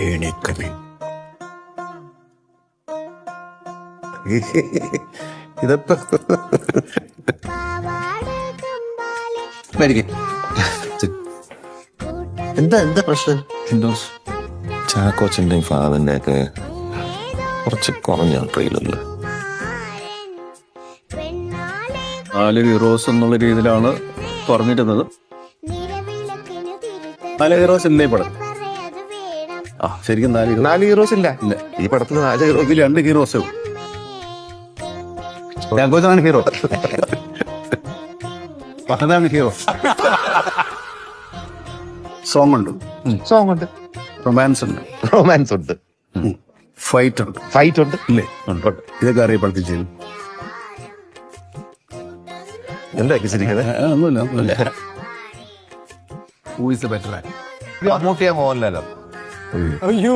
ഏണിക്കവി. ഇതപ്പോ എന്താ എന്താ പ്രശ്നം? ചാക്കോച്ചൻ്റെയും ഫാദറിൻ്റെ ഒക്കെ കുറച്ച് കുറഞ്ഞ ട്രെയിലറിൽ 4 ഹീറോസ് എന്നുള്ള രീതിയിലാണ് പറഞ്ഞിരുന്നത്. 4 ഹീറോസ് ഇല്ലേ പടം? ആ ശരിക്കും 4 ഹീറോസ് ഇല്ല ഈ പടത്തിൽ. 4 ഹീറോ, 2 ഹീറോസേ ചാക്കോച്ചനാണ് ഹീറോ. ഫഹദാണ് ഹീറോ. സോങ് ഉണ്ട്, റൊമാൻസ് ഉണ്ട്, റൊമാൻസ് ഉണ്ട്, ഫൈറ്റ് ഉണ്ട്. ഫൈറ്റ് ഉണ്ട്, ഇല്ലേ? ഉണ്ട്. ഇതൊക്കെ അറിയപ്പെടുത്തിച്ചു. എന്താ ശരിക്കും? Who is the better actor? മമ്മൂട്ടിയാ മോഹൻലാലോ? അയ്യോ